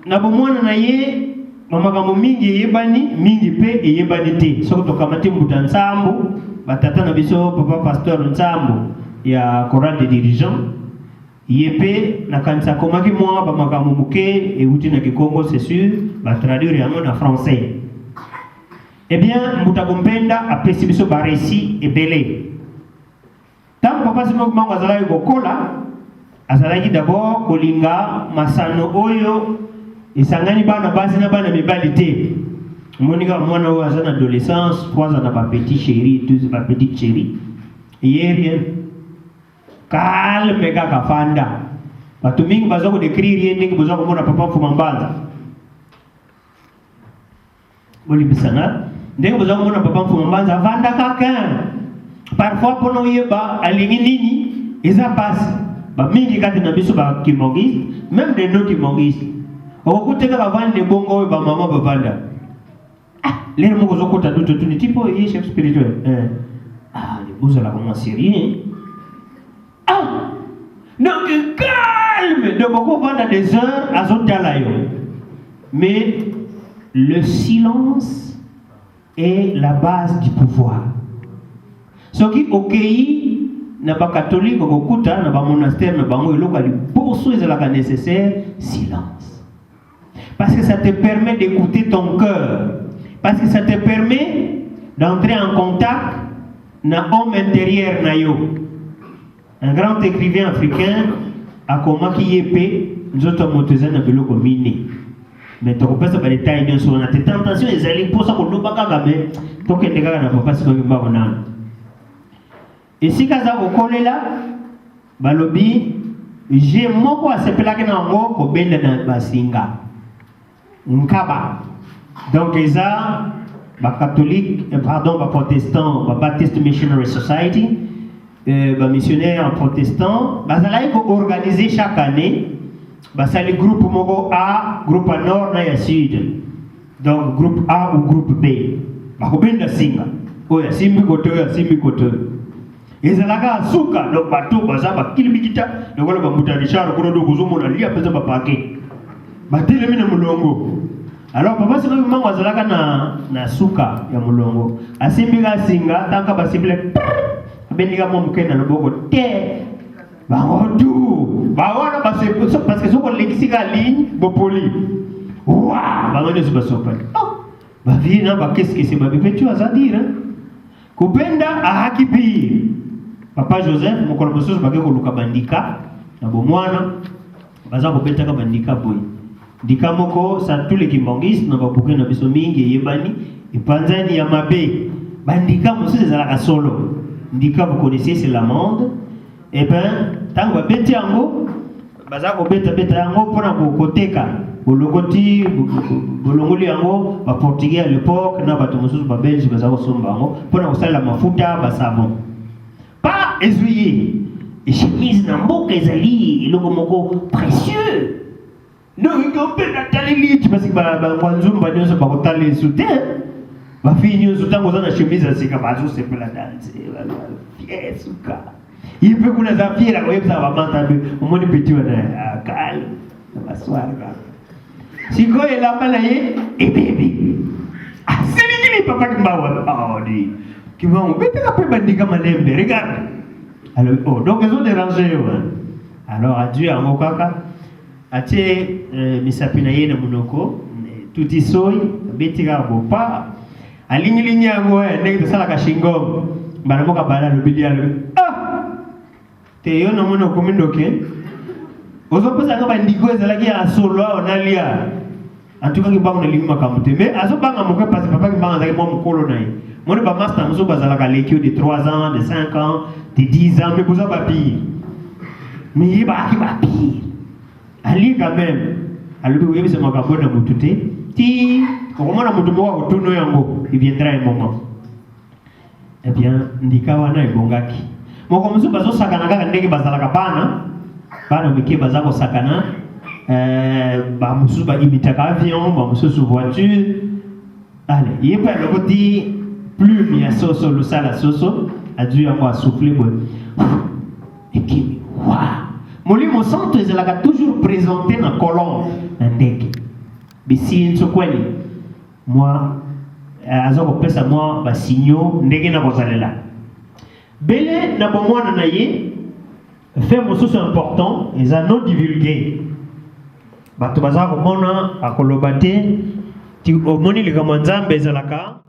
na bomwana na ye makambo mingi yebani mingi pe yebani te soko to kamati mbuta nsambo batata na biso papa pasteur nsambo ya chorale de dirigeants yepe na kanisa komaki mwa ba makambo muke e uti na Kikongo c'est sûr ba traduire yango na français. Eh bien mbuta kompenda apesi biso ba récit ebele. Tant papa simo mango azalaki kokola azalaki d'abord kolinga masano oyo isangani bana basi na bana mibali te. Monika mwana oyo azana adolescence, 3 ans na ba petit chéri, 12 ba petite chérie. Hier calme kaka fanda. Batu mingi bazoko décrire ndenge bazoko mona papa Mfumambanza. Boli bisana. Ndenge bazoko mona papa Mfumambanza vanda kaka. Parfois pono yeba alingi nini eza passe. Ba mingi kati na biso ba kimongiste, même des non kimongistes. Okuteka bavandi bongo ba mama bavanda. Lero moko zokota duto tuni tipo ye chef spirituel. Les beaux à la maman syrien. Donc calme. Donc on va dans des heures à Zotalayo. Mais le silence est la base du pouvoir. Ce qui ok n'a pas catholique au Kuta, n'a pas monastère, n'a pas moi local, pour ceux qui sont nécessaire silence. Parce que ça te permet d'écouter ton cœur. Parce que ça te permet d'entrer en contact dans l'homme intérieur. Un grand écrivain africain a commencé qui épée, nous autres montezans na biloko mini. Mais tu comprends ça par les tailles bien sûr. On a des tentations, ils allaient pour ça qu'on ne va pas gagner. Donc les gars n'ont pas si on va en âme. Et si kaza okole là, balobi, j'ai moko a sepela que na ngo ko benda na basinga. Nkaba. Donc ça, ba catholique, pardon, ba protestant, ba Baptist Missionary Society, ba missionnaire protestant, ba zalai ko organiser chaque année, ba sali groupe moko A, groupe A nord na ya sud. Donc groupe A ou groupe B. Ba ko benda singa. Oya simbi koto ya simbi koto. Ezalaka suka donc bato baza ba kilibikita, donc ba mutanisha ko do kuzumo na lia pesa ba pake. Ba telemi na mulongo. Alors papa c'est comme mango azalaka na suka ya mulongo. Asimbika singa tanka basible. Bendiga mo mukena na boko te. Bango tu. Ba wana parce que soko lexika ligne bopoli. Wa, bango ne se basopa. Oh. Ba vina ba qu'est-ce que c'est ba bipetu azadira. Kupenda ahakipi. Papa Joseph mokolo mosusu ba ko luka bandika na bomwana baza ko beta ka bandika boy. Dikamoko sa tous les kimbongistes na babuke na biso mingi yebani ipanzani ya mabe bandika mosusu ezalaka solo ndika vous connaissez c'est l'amande et ben tango beti yango baza ko beta yango pona ko koteka bolokoti bolongoli yango ba portugais à l'époque na bato mosusu ba belge baza ko somba yango pona ko sala mafuta ba savon pas essuyer et chemise na mboka ezali iloko moko précieux. Non, on peut n'attendre les parce que Banzumba ne se pas contenter les soutiens. Ma fille ne se tient pas dans chemise à ses camarades, c'est pour la danse. Yes, il peut qu'on les affiche la web ça va m'entendre. Au moins petit on est calme, on va s'asseoir. Si quoi est là malaye et bébé. Ah c'est lui papa qui m'a dit. Ah dit. Qui va on peut pas bandika malembe, regarde. Alors oh donc ils ont dérangé. Alors adieu à mon kaka. Ache misapina ye na munoko tuti soy betika bopa alingi yango ndenge sala ka shingom bana moka bala lobidi alo te yo na munoko mindoke ozo pesa ka bandiko ezalaki ya solo onalia antuka ki bango na lingi makamute mais azo banga moke parce papa ki banga zaki mo mukolo na ye moni ba master muso bazala ka lekio de 3 ans de 5 ans de 10 ans mais boza papi mais yiba ki papi Ali quand même, alors oui c'est ma cabane mutute. Ti, comment on a mutumo au tourno yango, il viendra un moment. Eh bien, ndikawana ibongaki. Mo comme ça bazo sakana kaka ndenge bazala kabana, bana mike bazako sakana, ba mususu ba imita ka avion, ba mususu voiture. Allez, il peut le côté plume ya soso le sala soso, a dû avoir souffler bon. Et puis, waouh. Molimo santo ezalaka toujours présenté na colonne ndeke bisi nsokweli moi azo kopesa moi basigno ndenge na kozalela bele na bomwana na ye fait mosusu important eza non divulgué bato baza komona akoloba te ti omoni likambo nzambe ezalaka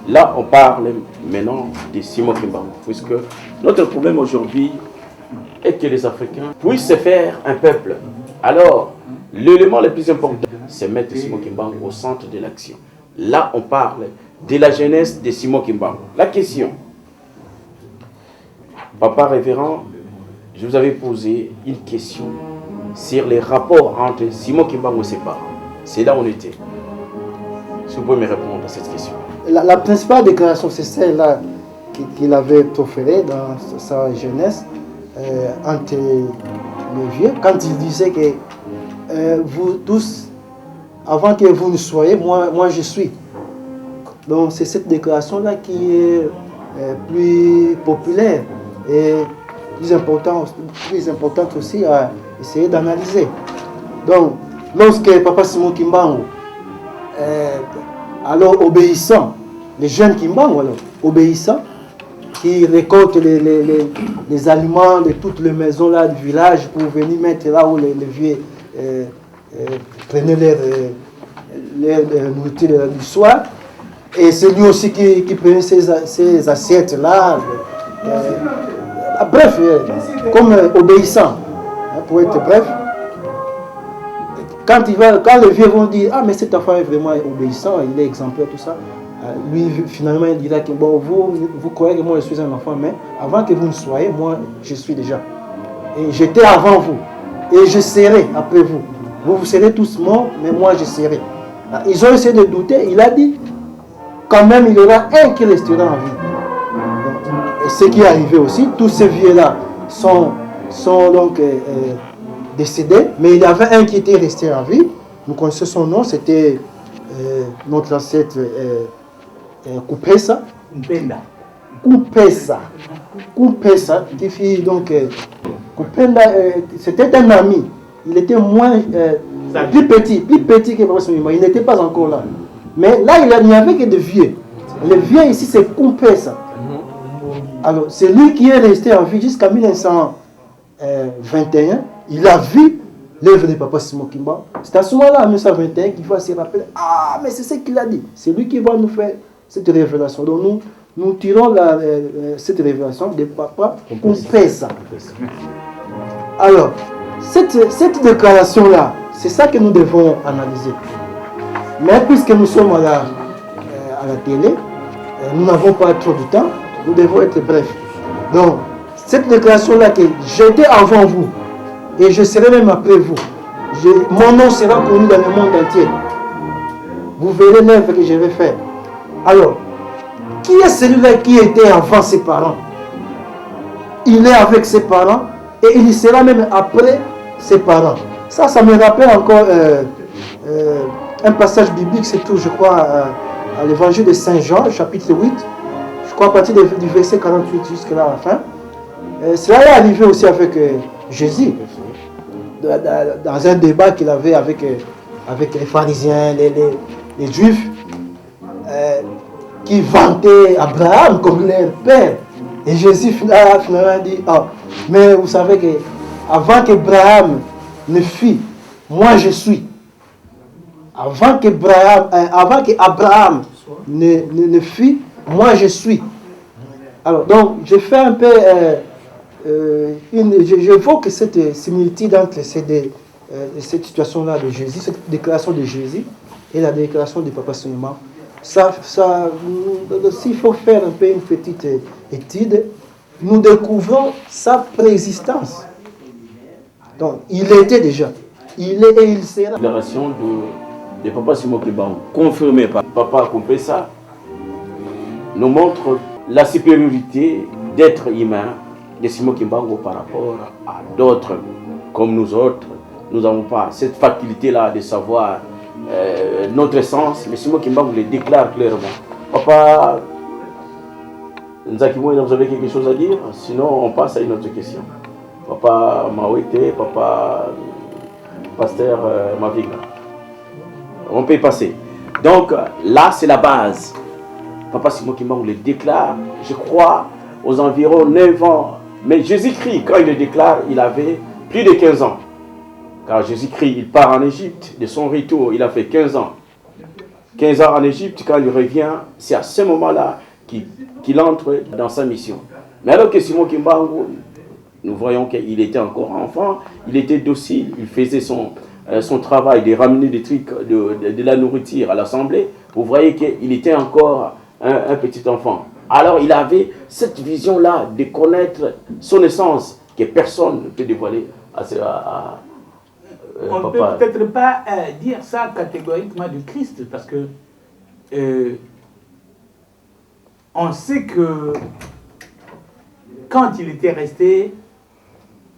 Là, on parle maintenant de Simon Kimbangu, puisque notre problème aujourd'hui est que les Africains puissent se faire un peuple. Alors, l'élément le plus important, c'est mettre Simon Kimbangu au centre de l'action. Là, on parle de la jeunesse de Simon Kimbangu. La question, Papa révérend, je vous avais posé une question sur les rapports entre Simon Kimbangu et ses parents. C'est là où on était. Si vous pouvez me répondre à cette question. La principale déclaration, c'est celle-là qu'il avait proférée dans sa jeunesse entre les vieux, quand il disait que vous tous, avant que vous ne soyez, moi je suis. Donc c'est cette déclaration-là qui est plus populaire et plus importante aussi à essayer d'analyser. Donc, lorsque Papa Simon Kimbangu, alors obéissant, les jeunes Kimbangu, alors obéissant, qui récoltent les aliments de toutes les maisons là du village pour venir mettre là où les vieux prenaient leur nourriture du soir. Et c'est lui aussi qui prenait ces assiettes là. Bref, comme obéissant, hein, pour être bref. Quand les vieux vont dire, ah mais cet enfant est vraiment obéissant, il est exemplaire, tout ça, lui finalement il dira que bon, vous croyez que moi je suis un enfant, mais avant que vous ne soyez, moi je suis déjà. Et j'étais avant vous, et je serai après vous. Vous serez tous morts, mais moi je serai. Ils ont essayé de douter, il a dit, quand même il y aura un qui restera en vie. Et ce qui est arrivé aussi, tous ces vieux-là sont donc décédé, mais il y avait un qui était resté en vie. Nous connaissons son nom, c'était notre ancêtre Kupesa. Kupesa, qui fit donc Kupenda, c'était un ami. Il était moins plus petit que Papa Simon. Il n'était pas encore là. Mais là, il n'y avait que des vieux. Les vieux ici, c'est Kupesa. Alors, c'est lui qui est resté en vie jusqu'à 1921. Il a vu l'œuvre de Papa Simon Kimbangu. C'est à ce moment-là, en 1921, qu'il va se rappeler. Ah, mais c'est ce qu'il a dit. C'est lui qui va nous faire cette révélation. Donc nous tirons cette révélation de Papa Kupesa. Alors, cette déclaration-là, c'est ça que nous devons analyser. Mais puisque nous sommes à la télé, nous n'avons pas trop de temps, nous devons être brefs. Donc, cette déclaration-là que j'étais avant vous, et je serai même après vous. Mon nom sera connu dans le monde entier. Vous verrez l'œuvre que je vais faire. Alors, qui est celui-là qui était avant ses parents? Il est avec ses parents et il sera même après ses parents. Ça me rappelle encore un passage biblique, c'est tout, je crois, à l'évangile de Saint Jean, chapitre 8, je crois à partir du verset 48 jusqu'à la fin. Cela est arrivé aussi avec Jésus, dans un débat qu'il avait avec les pharisiens, les juifs, qui vantaient Abraham comme leur père. Et Jésus finalement dit, mais vous savez que avant qu'Abraham ne fût, moi je suis. Avant qu'Abraham ne fût, moi je suis. Alors, donc, je fais un peu, j'évoque cette similitude entre cette situation-là de Jésus, cette déclaration de Jésus et la déclaration du Papa Souleymane. S'il faut faire un peu une petite étude, nous découvrons sa préexistence. Donc, il était déjà. Il est et il sera. La déclaration de Papa Simon Kimbangu, confirmée par Papa Kumpesa, nous montre la supériorité d'être humain de Simon Kimbangu par rapport à d'autres comme nous autres. Nous n'avons pas cette faculté-là de savoir notre essence, mais Simon Kimbangu le déclare clairement. Papa Nzakimoy, vous avez quelque chose à dire? Sinon, on passe à une autre question. Papa Mawete, Papa Pasteur Mavinga. On peut y passer. Donc là, c'est la base. Papa Simon Kimbangu le déclare, je crois, aux environs 9 ans. Mais Jésus-Christ, quand il le déclare, il avait plus de 15 ans. Car Jésus-Christ, il part en Égypte. De son retour, il a fait 15 ans. 15 ans en Égypte, quand il revient, c'est à ce moment-là qu'il entre dans sa mission. Mais alors que Simon Kimbangu, nous voyons qu'il était encore enfant, il était docile, il faisait son travail de ramener des trucs, de la nourriture à l'assemblée. Vous voyez qu'il était encore un petit enfant. Alors il avait cette vision-là de connaître son essence que personne ne peut dévoiler on ne peut peut-être pas dire ça catégoriquement du Christ, parce que on sait que quand il était resté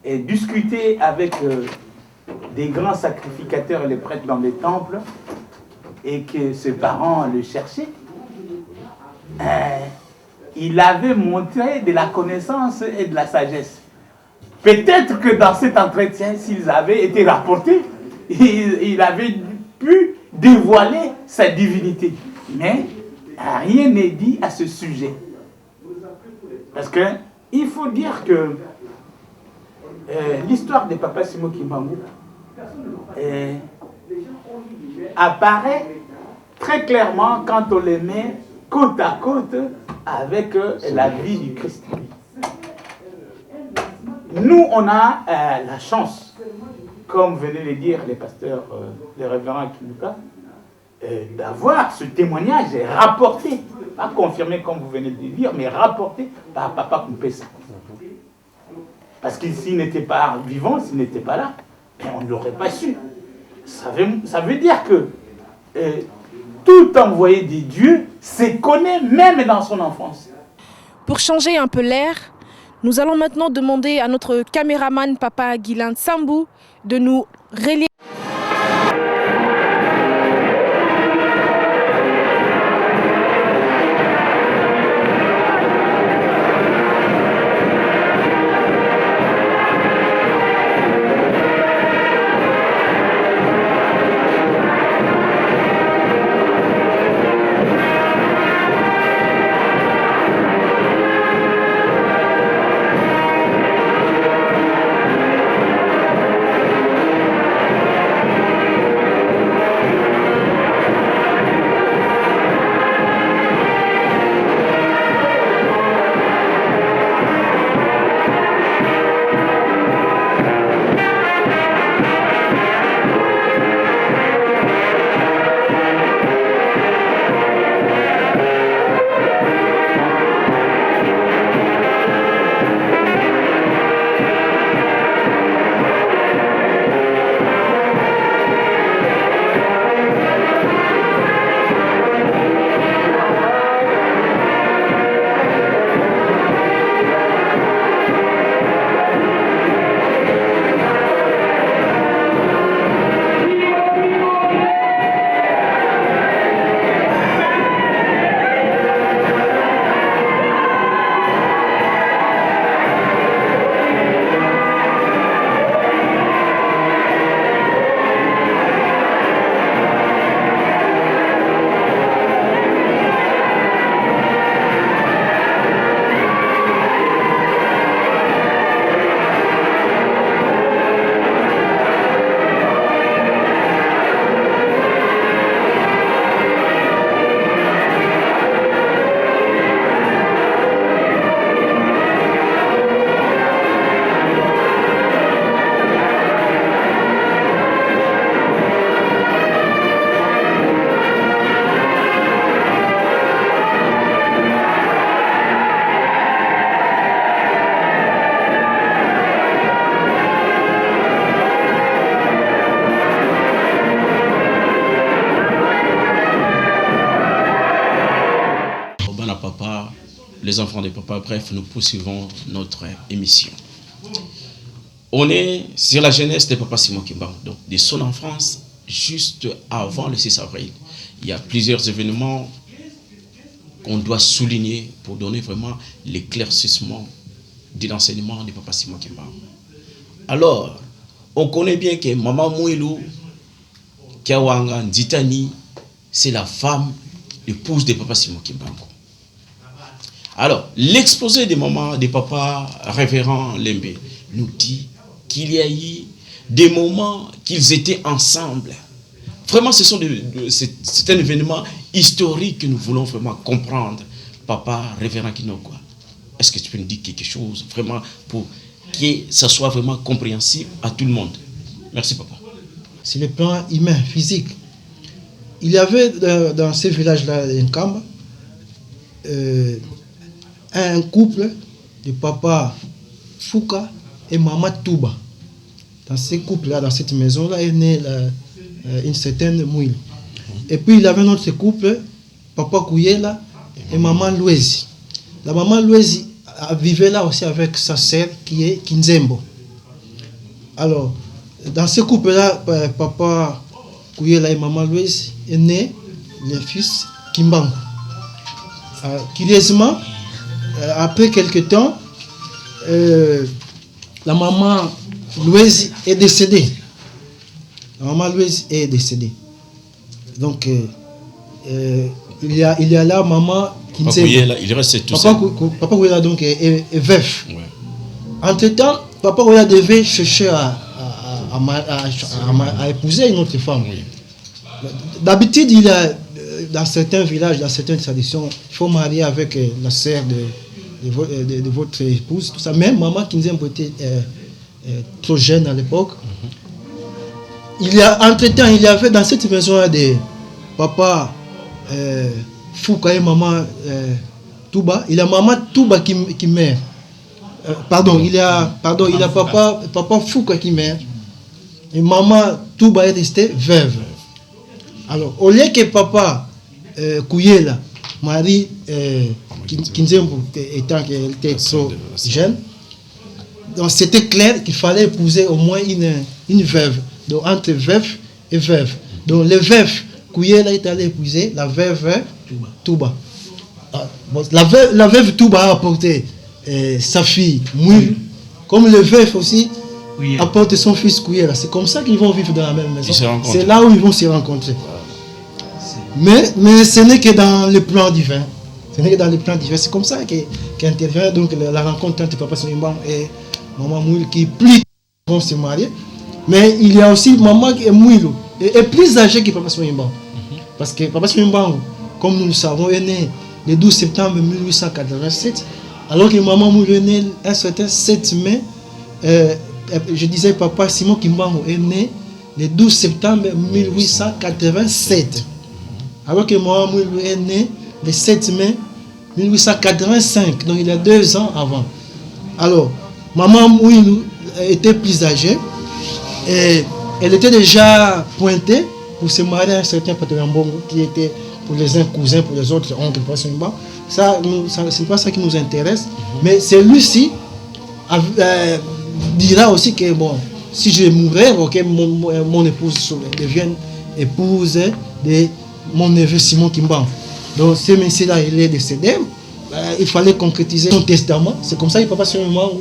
et discuté avec des grands sacrificateurs et les prêtres dans les temples, et que ses parents le cherchaient, il avait montré de la connaissance et de la sagesse. Peut-être que dans cet entretien, s'ils avaient été rapportés, il avait pu dévoiler sa divinité. Mais rien n'est dit à ce sujet. Parce qu'il faut dire que l'histoire de Papa Simon Kimbangu apparaît très clairement quand on les met côte à côte avec la vie du Christ. Nous, on a la chance, comme venaient le dire les pasteurs, les révérends Kinuka, d'avoir ce témoignage rapporté, pas confirmé comme vous venez de le dire, mais rapporté par Papa Kumpesa. Parce que s'il n'était pas vivant, s'il n'était pas là, on ne l'aurait pas su. Ça veut dire que tout envoyé de Dieu se connaît même dans son enfance. Pour changer un peu l'air, nous allons maintenant demander à notre caméraman Papa Guilain Sambou de nous relier. les enfants de papa. Bref, nous poursuivons notre émission. On est sur la jeunesse de papa Simon Kimbangu, donc de son enfance juste avant le 6 avril. Il y a plusieurs événements qu'on doit souligner pour donner vraiment l'éclaircissement de l'enseignement de papa Simon Kimbangu. Alors, on connaît bien que Maman Mouilou Kiawanga Nditani, c'est la femme, l'épouse de papa Simon Kimbangu. Alors, l'exposé des mamans de papa révérend Lembe nous dit qu'il y a eu des moments qu'ils étaient ensemble. Vraiment, c'est un événement historique que nous voulons vraiment comprendre. Papa révérend Kinokwa, est-ce que tu peux nous dire quelque chose vraiment pour que ça soit vraiment compréhensible à tout le monde? Merci papa. C'est le plan humain, physique. Il y avait dans ces villages-là, en Kamba, un couple de papa Fouka et maman Touba. Dans ces couples-là, dans cette maison-là, est née une certaine Mouille. Et puis il y avait un autre couple, papa Kouyela et maman Louezi. La maman Louezi vivait là aussi avec sa sœur qui est Kinzembo. Alors, dans ce couple-là, papa Kouyela et maman Louezi est né le fils Kimbangu. Curieusement, après quelques temps, la maman Louezi est décédée. La maman Louezi est décédée. Donc, il y a là maman Kinzembo. Il reste tout seul. Papa Kouyela donc est veuf. Ouais. Entre-temps, papa Kouyela devait chercher à épouser une autre femme. Oui. D'habitude, il y a dans certains villages, dans certaines traditions, il faut marier avec la sœur de votre épouse, tout ça. Même maman Kinzembo était trop jeune à l'époque. Entre-temps, il y avait dans cette maison des papa Fouka et maman Touba. Il y a maman Touba qui meurt. Il y a papa Fouka qui meurt. Et maman Touba est restée veuve. Alors, au lieu que papa Kouyela, Marie Kinzembo, étant qu'elle était trop jeune, donc c'était clair qu'il fallait épouser au moins une veuve. Donc entre veuve et veuve. Donc le veuf Kouyela est allé épouser la veuve Touba. La veuve Touba a apporté sa fille Mouille, comme le veuf aussi apporte son fils Kouyela. C'est comme ça qu'ils vont vivre dans la même maison. C'est là où ils vont se rencontrer. Mais ce n'est que dans le plan divin. C'est comme ça qu'intervient donc la rencontre entre papa Simon et maman Mouille qui plus vont se marier. Mais il y a aussi maman Mouilou est plus âgée que papa Simon. Parce que papa Simon, comme nous le savons, est né le 12 septembre 1887, alors que maman Mouilou est née un certain 7 mai. Je disais papa Simon Kimbangu est né le 12 septembre 1887. Alors que maman Mouilou est né le 7 mai 1885, donc il y a 2 ans avant. Alors, maman Mouilou était plus âgée et elle était déjà pointée pour se marier à un certain Patouambongo qui était pour les uns cousins, pour les autres oncles. Ça, c'est pas ça qui nous intéresse, mais celui-ci dira aussi que bon, si je mourrais, okay, mon épouse devienne épouse de mon neveu Simon Kimbangu. Donc ce monsieur-là, il est décédé. Il fallait concrétiser son testament. C'est comme ça que papa Simon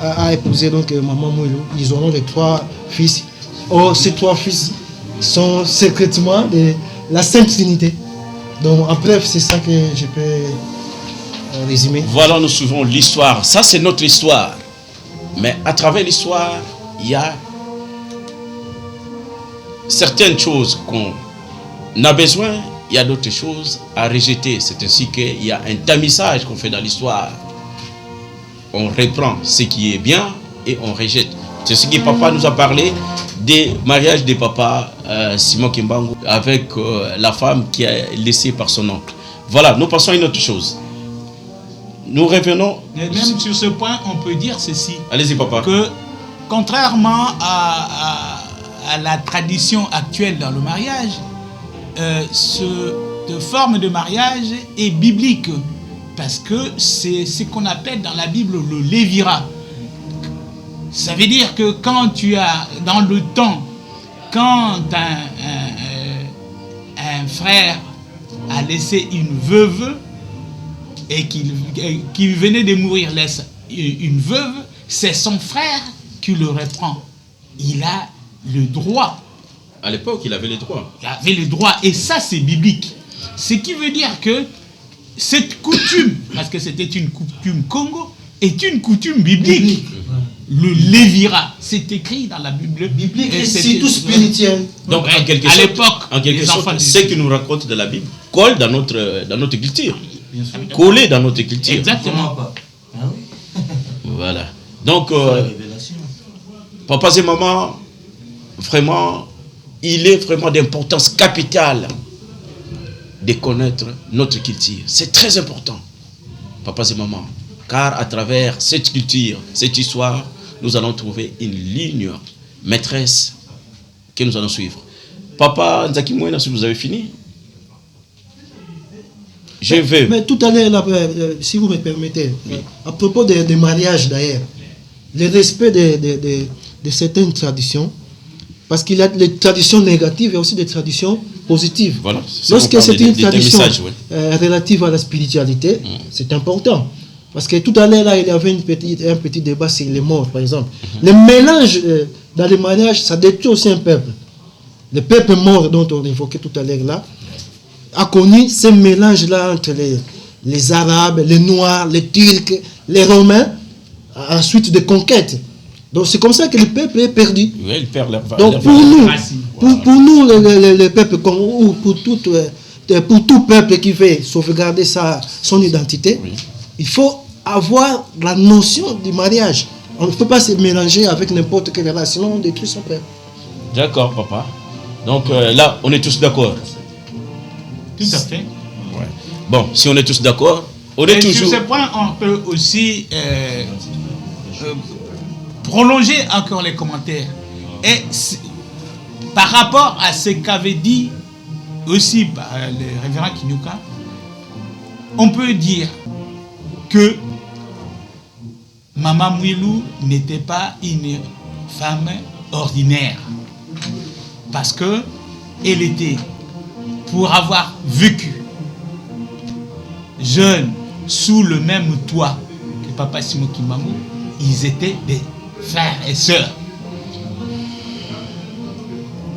a épousé donc maman Mouilou. Ils auront les 3 fils. Or, ces 3 fils sont secrètement de la Sainte Trinité. Donc en bref, c'est ça que je peux résumer. Voilà, nous suivons l'histoire. Ça, c'est notre histoire. Mais à travers l'histoire, il y a certaines choses qu'on a besoin, il y a d'autres choses à rejeter. C'est ainsi qu'il y a un tamisage qu'on fait dans l'histoire. On reprend ce qui est bien et on rejette. C'est ce que papa nous a parlé des mariages de papa Simon Kimbangu avec la femme qui est laissée par son oncle. Voilà, nous passons à une autre chose. Nous revenons... Mais même sur ce point, on peut dire ceci. Allez-y papa. Que contrairement à la tradition actuelle dans le mariage, cette forme de mariage est biblique. parce que c'est ce qu'on appelle dans la Bible le lévira. Ça veut dire que quand tu as, dans le temps, quand un frère a laissé une veuve et qu'il venait de mourir, laisse une veuve, c'est son frère qui le reprend. Il a le droit. À l'époque, il avait les droits. Il avait le droit, et ça c'est biblique. Ce qui veut dire que cette coutume, parce que c'était une coutume Congo, est une coutume biblique. Le lévira, c'est écrit dans la Bible. Biblique et surtout spirituel. Donc, en quelque sorte, ce que nous raconte de la Bible colle dans notre culture. Collé dans notre culture. Exactement. Voilà. Donc, papas et mamans, vraiment, il est vraiment d'importance capitale de connaître notre culture. C'est très important, papas et mamans, car à travers cette culture, cette histoire, nous allons trouver une ligne maîtresse que nous allons suivre. Papa Nzaki Mouena, si vous avez fini, je veux. Mais tout à l'heure, si vous me permettez, oui. À propos des mariages d'ailleurs, le respect de certaines traditions, parce qu'il y a des traditions négatives et aussi des traditions positives. Voilà, lorsque c'est une tradition relative à la spiritualité, c'est important. Parce que tout à l'heure, là, il y avait un petit débat sur les morts, par exemple. Le mélange dans les mariages, ça détruit aussi un peuple. Le peuple mort dont on évoquait tout à l'heure là, a connu ce mélange-là entre les Arabes, les Noirs, les Turcs, les Romains, ensuite des conquêtes. Donc c'est comme ça que le peuple est perdu. Oui, il perd donc pour nous, le peuple, ou pour tout peuple qui veut sauvegarder son identité, oui. Il faut avoir la notion du mariage. On ne peut pas se mélanger avec n'importe quelle relation, sinon on détruit son peuple. D'accord, papa. Donc là, on est tous d'accord. Tout à fait. Ouais. Bon, si on est tous d'accord, on est toujours... Sur ce point, on peut aussi prolonger encore les commentaires. Et par rapport à ce qu'avait dit aussi le révérend Kinyuka, on peut dire que Maman Mouilou n'était pas une femme ordinaire. Parce que elle était, pour avoir vécu jeune sous le même toit que Papa Simon Kimbangu, ils étaient des frères et sœurs.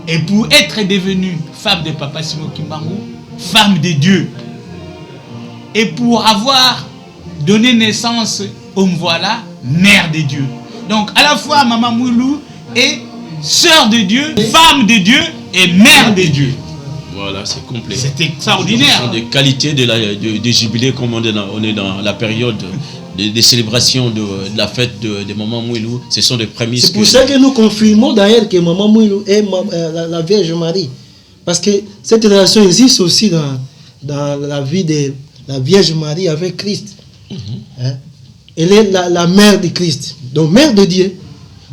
Et pour être devenue femme de Papa Simon Kimbangu, femme de Dieu, et pour avoir donné naissance au Mvoila, mère de Dieu. Donc à la fois Maman Mouilou est sœur de Dieu, femme de Dieu et mère de Dieu. Voilà, c'est complet. C'est extraordinaire. Ce sont des qualités de jubilé, comme on est dans la période des célébrations de la fête de Maman Mouilou. Ce sont des prémices. C'est pour ça que nous confirmons d'ailleurs que Maman Mouilou est la Vierge Marie. Parce que cette relation existe aussi dans la vie de la Vierge Marie avec Christ. Hein? Elle est la mère de Christ, donc mère de Dieu.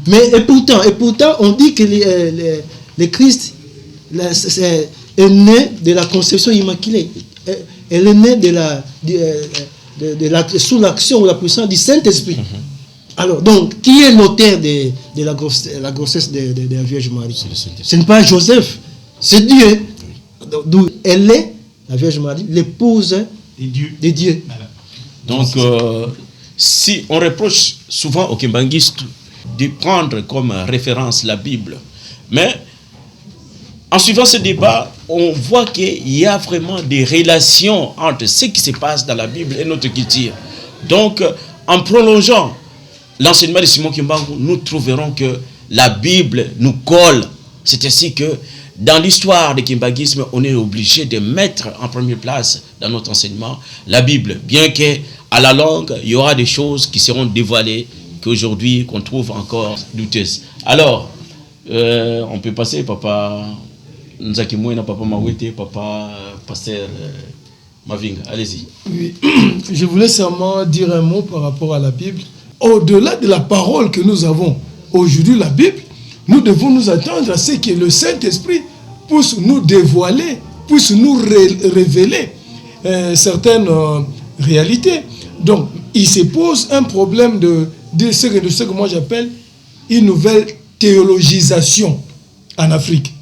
Mais et pourtant, on dit que le Christ est né de la conception immaculée. Elle est née sous l'action ou la puissance du Saint-Esprit. Alors, donc, qui est l'auteur de la grossesse de la Vierge Marie? Ce n'est pas Joseph, c'est Dieu. D'où elle est, la Vierge Marie, l'épouse de Dieu. Donc, si on reproche souvent aux kimbanguistes de prendre comme référence la Bible, mais en suivant ce débat, on voit qu'il y a vraiment des relations entre ce qui se passe dans la Bible et notre culture. Donc, en prolongeant l'enseignement de Simon Kimbangu, nous trouverons que la Bible nous colle. C'est ainsi que dans l'histoire du kimbanguisme, on est obligé de mettre en première place dans notre enseignement la Bible, bien qu'à la longue, il y aura des choses qui seront dévoilées qu'aujourd'hui, qu'on trouve encore douteuses. Alors, on peut passer, Papa Nzaki Mouena, Papa Mawete, Papa Pasteur Mavinga. Allez-y. Oui, je voulais seulement dire un mot par rapport à la Bible. Au-delà de la parole que nous avons aujourd'hui, la Bible, nous devons nous attendre à ce que le Saint-Esprit puisse nous dévoiler, puisse nous révéler certaines réalité. Donc, il se pose un problème de ce que moi j'appelle une nouvelle théologisation en Afrique.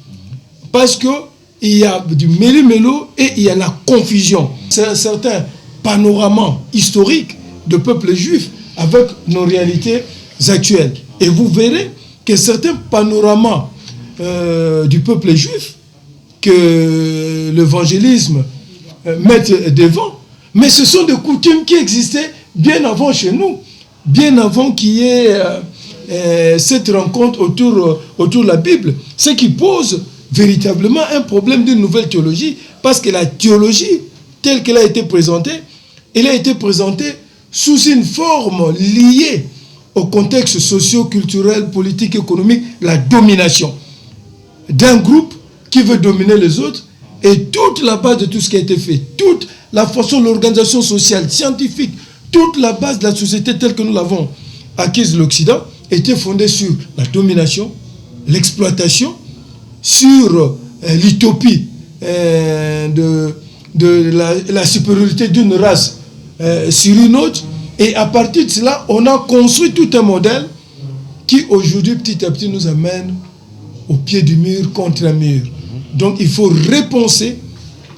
Parce qu'il y a du méli-mélo et il y a la confusion. C'est un certain panorama historique de peuple juif avec nos réalités actuelles. Et vous verrez que certains panoramas du peuple juif que l'évangélisme met devant, mais ce sont des coutumes qui existaient bien avant chez nous, bien avant qu'il y ait cette rencontre autour de la Bible, ce qui pose véritablement un problème d'une nouvelle théologie, parce que la théologie, telle qu'elle a été présentée, elle a été présentée sous une forme liée au contexte socio-culturel, politique, économique, la domination d'un groupe qui veut dominer les autres, et toute la base de tout ce qui a été fait, toute la façon de l'organisation sociale, scientifique, toute la base de la société telle que nous l'avons acquise de l'Occident, était fondée sur la domination, l'exploitation, sur l'utopie de la supériorité d'une race sur une autre. Et à partir de cela, on a construit tout un modèle qui aujourd'hui, petit à petit, nous amène au pied du mur, contre un mur. Donc il faut repenser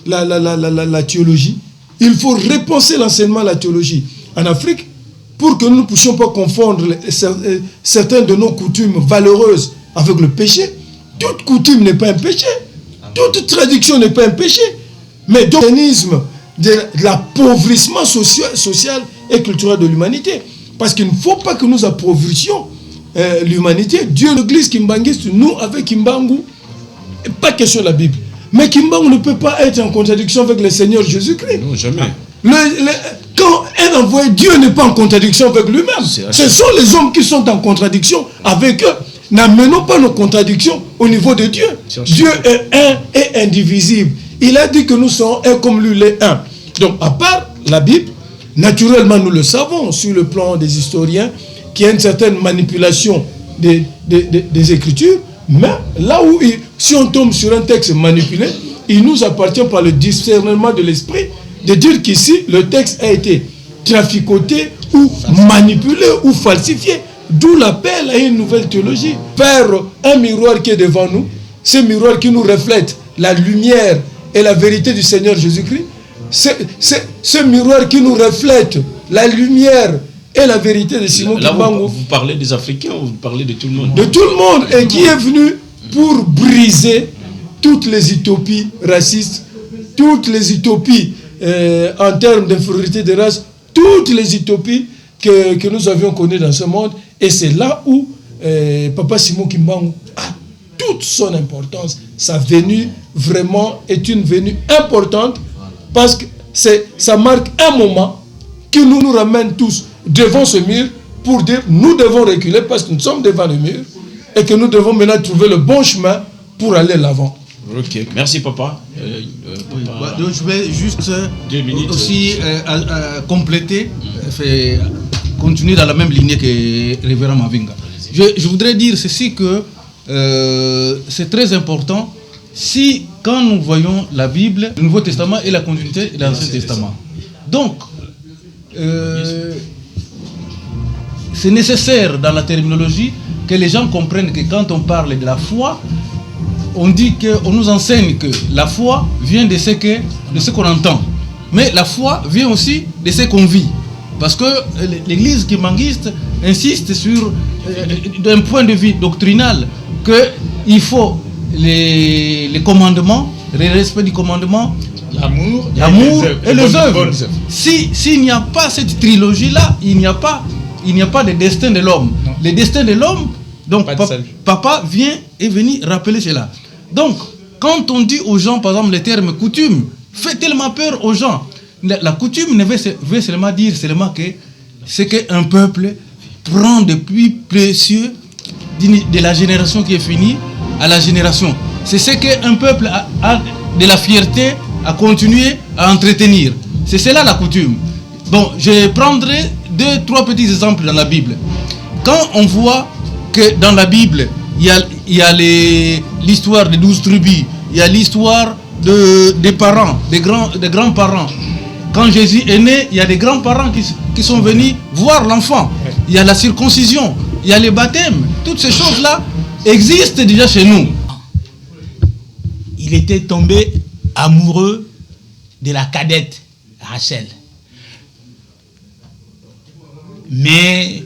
la théologie. Il faut repenser l'enseignement de la théologie en Afrique pour que nous ne puissions pas confondre certaines de nos coutumes valeureuses avec le péché. Toute coutume n'est pas un péché. Toute traduction n'est pas un péché. Mais l'organisme de l'appauvrissement social et culturel de l'humanité. Parce qu'il ne faut pas que nous appauvrissions l'humanité. Dieu, l'église kimbangiste, nous avec Kimbangu, pas question de la Bible. Mais Kimbangu ne peut pas être en contradiction avec le Seigneur Jésus-Christ. Non, jamais. Quand un envoyé, Dieu n'est pas en contradiction avec lui-même. Ce sont les hommes qui sont en contradiction avec eux. N'amenons pas nos contradictions au niveau de Dieu. Dieu est un et indivisible. Il a dit que nous sommes un comme lui, les un. Donc, à part la Bible, naturellement, nous le savons sur le plan des historiens, qu'il y a une certaine manipulation des Écritures, mais là où, si on tombe sur un texte manipulé, il nous appartient par le discernement de l'esprit de dire qu'ici, le texte a été traficoté ou manipulé ou falsifié. D'où l'appel à une nouvelle théologie. Faire un miroir qui est devant nous, ce miroir qui nous reflète la lumière et la vérité du Seigneur Jésus-Christ, ce miroir qui nous reflète la lumière et la vérité de Simon Kimbangu. Vous parlez des Africains ou vous parlez de tout le monde? De tout le monde, et qui est venu pour briser toutes les utopies racistes, toutes les utopies en termes d'infériorité de race, toutes les utopies que nous avions connues dans ce monde. Et c'est là où Papa Simon Kimbangu a toute son importance. Sa venue vraiment est une venue importante parce que ça marque un moment qui nous ramène tous devant ce mur pour dire nous devons reculer parce que nous sommes devant le mur et que nous devons maintenant trouver le bon chemin pour aller l'avant. Ok, merci papa. Papa. Donc, je vais juste aussi compléter, continuer dans la même lignée que Révérend Mavinga. Je voudrais dire ceci que c'est très important. Si, quand nous voyons la Bible, le Nouveau Testament et la continuité de l'Ancien Testament. Donc, c'est nécessaire dans la terminologie que les gens comprennent que quand on parle de la foi, on dit qu'on nous enseigne que la foi vient de ce qu'on entend. Mais la foi vient aussi de ce qu'on vit. Parce que l'église kimbanguiste insiste sur, d'un point de vue doctrinal, qu'il faut les commandements, le respect du commandement, l'amour et les œuvres. S'il n'y a pas cette trilogie-là, il n'y a pas de destin de l'homme. Le destin de l'homme, donc papa est venu rappeler cela. Donc, quand on dit aux gens, par exemple, le terme coutume, fait tellement peur aux gens. La coutume ne veut seulement dire que c'est qu'un peuple prend depuis précieux de la génération qui est finie à la génération. C'est ce qu'un peuple a de la fierté à continuer à entretenir. C'est cela la coutume. Bon, je prendrai 2-3 petits exemples dans la Bible. Quand on voit que dans la Bible, il y a l'histoire des 12 tribus, il y a l'histoire des parents, des grands-parents. Quand Jésus est né, il y a des grands-parents qui sont venus voir l'enfant. Il y a la circoncision, il y a les baptêmes. Toutes ces choses-là existent déjà chez nous. Il était tombé amoureux de la cadette Rachel. Mais